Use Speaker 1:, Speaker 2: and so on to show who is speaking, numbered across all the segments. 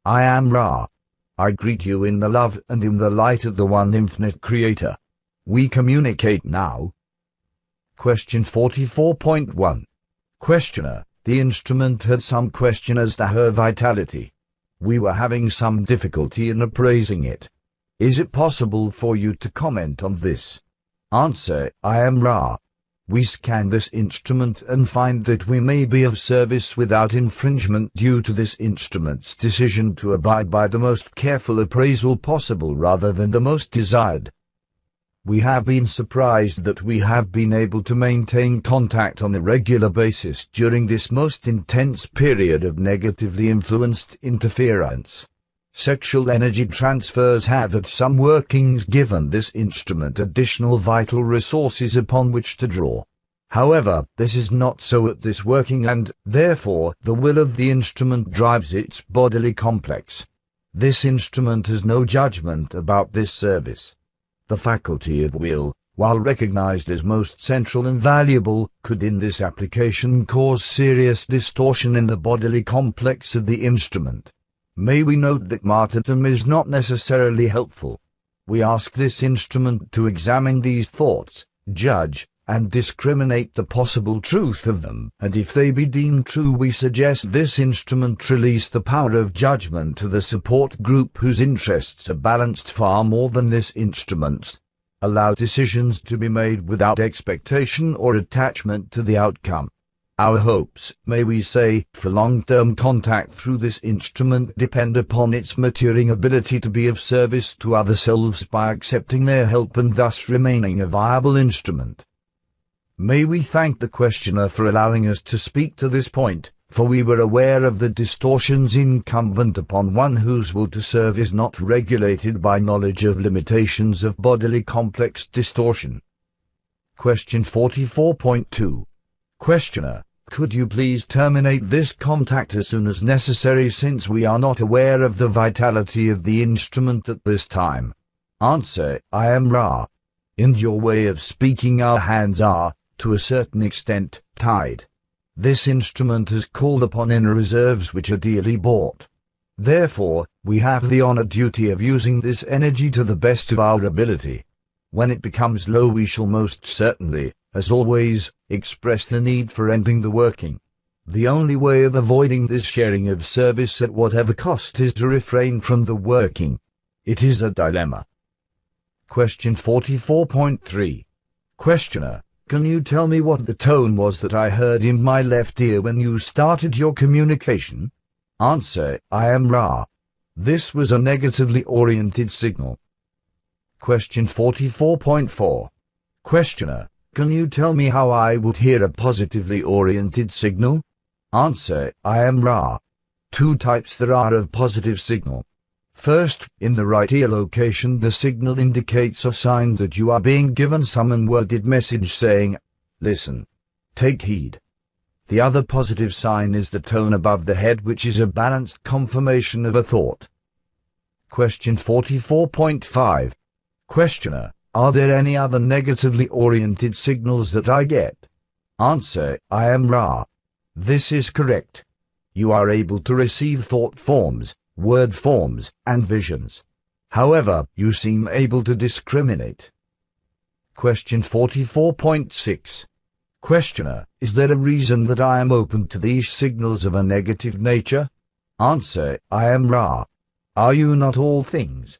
Speaker 1: I am Ra. I greet you in the love and in the light of the one infinite Creator. We communicate now. Question 44.1. Questioner, the instrument had some question as to her vitality. We were having some difficulty in appraising it. Is it possible for you to comment on this? Answer, I am Ra. We scan this instrument and find that we may be of service without infringement due to this instrument's decision to abide by the most careful appraisal possible rather than the most desired. We have been surprised that we have been able to maintain contact on a regular basis during this most intense period of negatively influenced interference. Sexual energy transfers have had some workings given this instrument additional vital resources upon which to draw. However, this is not so at this working and, therefore, the will of the instrument drives its bodily complex. This instrument has no judgment about this service. The faculty of will, while recognized as most central and valuable, could in this application cause serious distortion in the bodily complex of the instrument. May we note that martyrdom is not necessarily helpful. We ask this instrument to examine these thoughts, judge, and discriminate the possible truth of them, and if they be deemed true we suggest this instrument release the power of judgment to the support group whose interests are balanced far more than this instrument's. Allow decisions to be made without expectation or attachment to the outcome. Our hopes, may we say, for long-term contact through this instrument depend upon its maturing ability to be of service to other selves by accepting their help and thus remaining a viable instrument. May we thank the questioner for allowing us to speak to this point, for we were aware of the distortions incumbent upon one whose will to serve is not regulated by knowledge of limitations of bodily complex distortion. Question 44.2. Questioner, could you please terminate this contact as soon as necessary since we are not aware of the vitality of the instrument at this time? Answer, I am Ra. In your way of speaking our hands are, to a certain extent, tied. This instrument is called upon in reserves which are dearly bought. Therefore, we have the honor duty of using this energy to the best of our ability. When it becomes low we shall most certainly, as always, express the need for ending the working. The only way of avoiding this sharing of service at whatever cost is to refrain from the working. It is a dilemma. Question 44.3. Questioner, can you tell me what the tone was that I heard in my left ear when you started your communication? Answer, I am Ra. This was a negatively oriented signal. Question 44.4. Questioner, can you tell me how I would hear a positively oriented signal? Answer, I am Ra. Two types there are of positive signal. First, in the right ear location the signal indicates a sign that you are being given some unworded message saying, listen. Take heed. The other positive sign is the tone above the head which is a balanced confirmation of a thought. Question 44.5. Questioner, are there any other negatively oriented signals that I get? Answer, I am Ra. This is correct. You are able to receive thought forms, word forms, and visions. However, you seem able to discriminate. Question 44.6. Questioner, is there a reason that I am open to these signals of a negative nature? Answer, I am Ra. Are you not all things?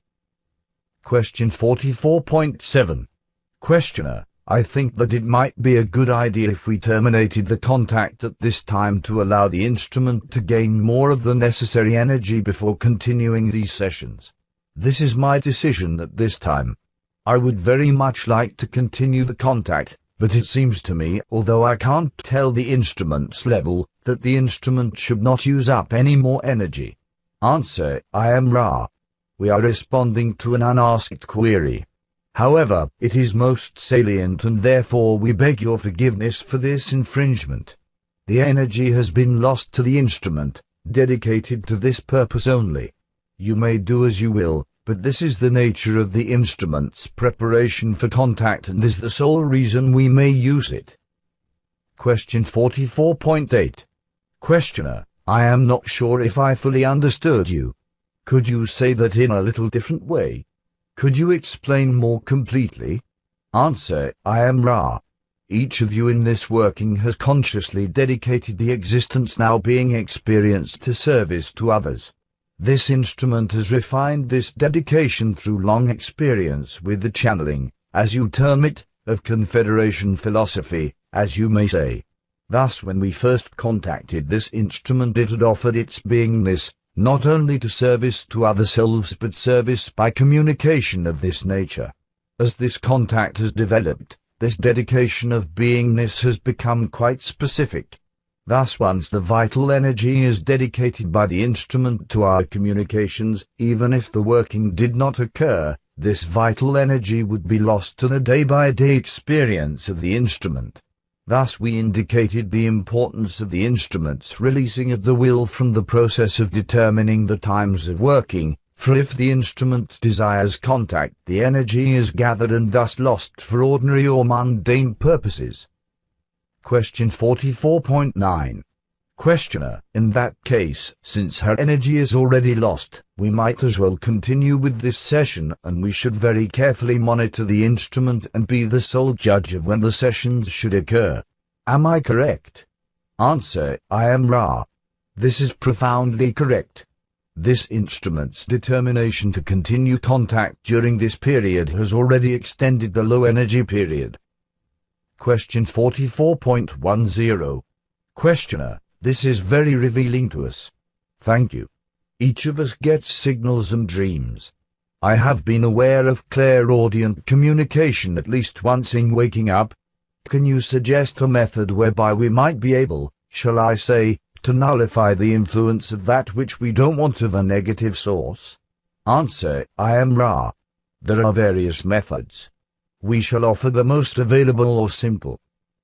Speaker 1: Question 44.7. Questioner, I think that it might be a good idea if we terminated the contact at this time to allow the instrument to gain more of the necessary energy before continuing these sessions. This is my decision at this time. I would very much like to continue the contact, but it seems to me, although I can't tell the instrument's level, that the instrument should not use up any more energy. Answer, I am Ra. We are responding to an unasked query. However, it is most salient and therefore we beg your forgiveness for this infringement. The energy has been lost to the instrument, dedicated to this purpose only. You may do as you will, but this is the nature of the instrument's preparation for contact and is the sole reason we may use it. Question 44.8. Questioner, I am not sure if I fully understood you. Could you say that in a little different way? Could you explain more completely? Answer: I am Ra. Each of you in this working has consciously dedicated the existence now being experienced to service to others. This instrument has refined this dedication through long experience with the channeling, as you term it, of Confederation philosophy, as you may say. Thus when we first contacted this instrument it had offered its beingness, not only to service to other selves but service by communication of this nature. As this contact has developed, this dedication of beingness has become quite specific. Thus once the vital energy is dedicated by the instrument to our communications, even if the working did not occur, this vital energy would be lost to the day-by-day experience of the instrument. Thus we indicated the importance of the instrument's releasing of the will from the process of determining the times of working, for if the instrument desires contact, the energy is gathered and thus lost for ordinary or mundane purposes. Question 44.9. Questioner: in that case, since her energy is already lost, we might as well continue with this session, and we should very carefully monitor the instrument and be the sole judge of when the sessions should occur. Am I correct? Answer: I am Ra. This is profoundly correct. This instrument's determination to continue contact during this period has already extended the low energy period. Question 44.10. Questioner: this is very revealing to us. Thank you. Each of us gets signals and dreams. I have been aware of clairaudient communication at least once in waking up. Can you suggest a method whereby we might be able, shall I say, to nullify the influence of that which we don't want of a negative source? Answer: I am Ra. There are various methods. We shall offer the most available or simple.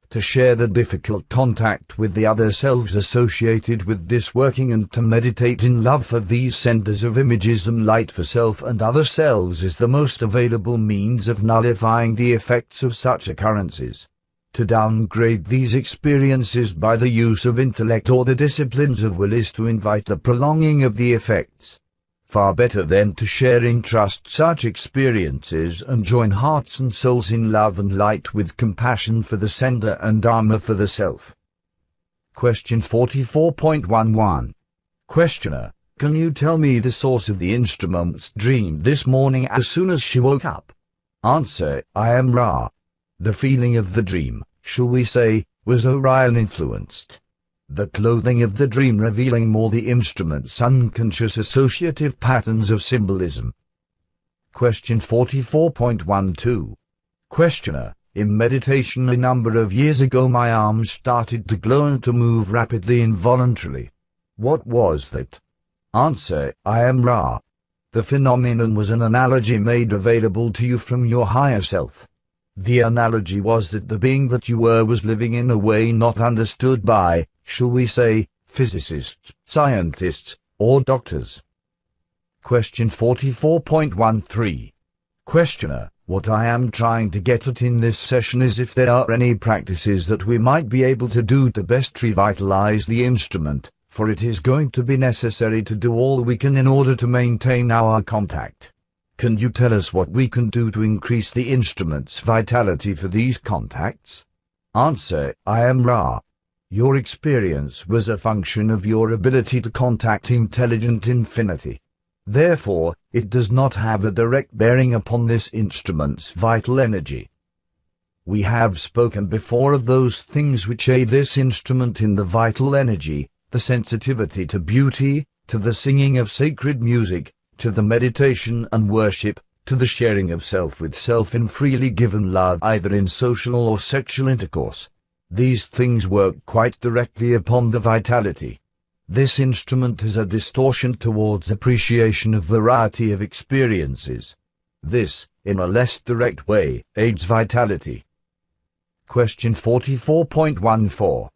Speaker 1: To share the difficult contact with the other selves associated with this working and to meditate in love for these senders of images and light for self and other selves is the most available means of nullifying the effects of such occurrences. To downgrade these experiences by the use of intellect or the disciplines of will is to invite the prolonging of the effects. Far better then to share in trust such experiences and join hearts and souls in love and light with compassion for the sender and dharma for the self. Question 44.11. Questioner: can you tell me the source of the instrument's dream this morning as soon as she woke up? Answer: I am Ra. The feeling of the dream, shall we say, was Orion influenced. The clothing of the dream revealing more the instrument's unconscious associative patterns of symbolism. Question 44.12. Questioner: in meditation a number of years ago my arms started to glow and to move rapidly involuntarily. What was that? Answer: I am Ra. The phenomenon was an analogy made available to you from your higher self. The analogy was that the being that you were was living in a way not understood by, shall we say, physicists, scientists, or doctors. Question 44.13. Questioner: what I am trying to get at in this session is if there are any practices that we might be able to do to best revitalize the instrument, for it is going to be necessary to do all we can in order to maintain our contact. Can you tell us what we can do to increase the instrument's vitality for these contacts? Answer: I am Ra. Your experience was a function of your ability to contact intelligent infinity. Therefore, it does not have a direct bearing upon this instrument's vital energy. We have spoken before of those things which aid this instrument in the vital energy, the sensitivity to beauty, to the singing of sacred music, to the meditation and worship, to the sharing of self with self in freely given love either in social or sexual intercourse. These things work quite directly upon the vitality. This instrument is a distortion towards appreciation of variety of experiences. This, in a less direct way, aids vitality. Question 44.14.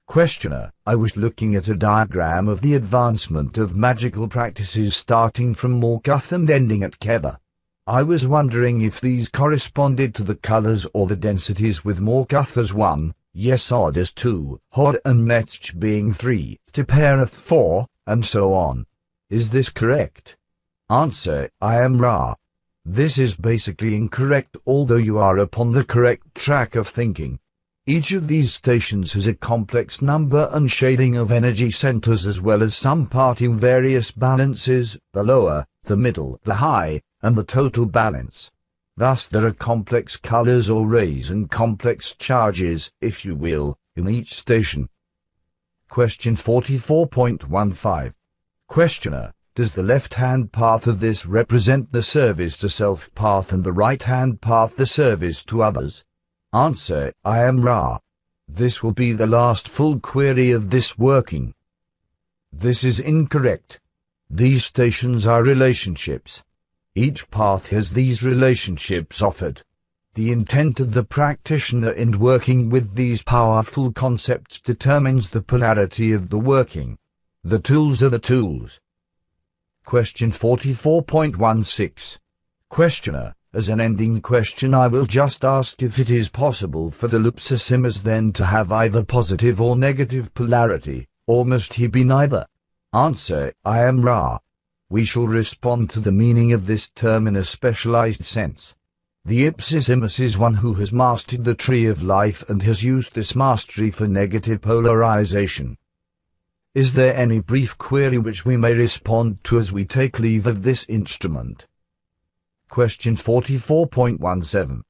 Speaker 1: Questioner: I was looking at a diagram of the advancement of magical practices starting from Morgoth and ending at Keva. I was wondering if these corresponded to the colors or the densities, with Morgoth as 1, Yesod as 2, Hod and Metzch being 3, Tipereth 4, and so on. Is this correct? Answer: I am Ra. This is basically incorrect, although you are upon the correct track of thinking. Each of these stations has a complex number and shading of energy centers, as well as some part in various balances, the lower, the middle, the high, and the total balance. Thus there are complex colors or rays and complex charges, if you will, in each station. Question 44.15. Questioner: does the left-hand path of this represent the service to self path and the right-hand path the service to others? Answer: I am Ra. This will be the last full query of this working. This is incorrect. These stations are relationships. Each path has these relationships offered. The intent of the practitioner in working with these powerful concepts determines the polarity of the working. The tools are the tools. Question 44.16. Questioner: as an ending question, I will just ask if it is possible for the lupsosimus then to have either positive or negative polarity, or must he be neither? Answer: I am Ra. We shall respond to the meaning of this term in a specialized sense. The ipsissimus is one who has mastered the tree of life and has used this mastery for negative polarization. Is there any brief query which we may respond to as we take leave of this instrument? Question 44.17.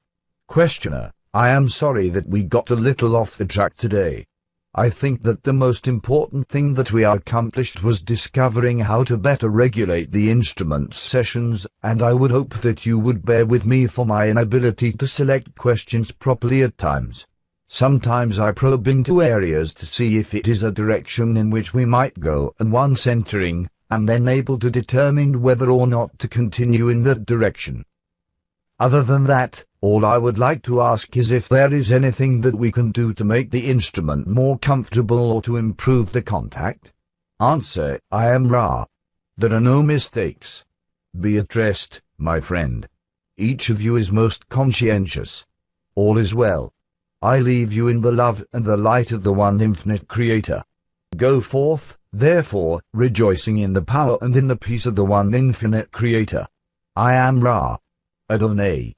Speaker 1: Questioner: I am sorry that we got a little off the track today. I think that the most important thing that we accomplished was discovering how to better regulate the instrument's sessions, and I would hope that you would bear with me for my inability to select questions properly at times. Sometimes I probe into areas to see if it is a direction in which we might go, and once entering, I'm then able to determine whether or not to continue in that direction. Other than that, all I would like to ask is if there is anything that we can do to make the instrument more comfortable or to improve the contact. Answer: I am Ra. There are no mistakes. Be at rest, my friend. Each of you is most conscientious. All is well. I leave you in the love and the light of the one infinite Creator. Go forth, therefore, rejoicing in the power and in the peace of the one infinite Creator. I am Ra. Adonai.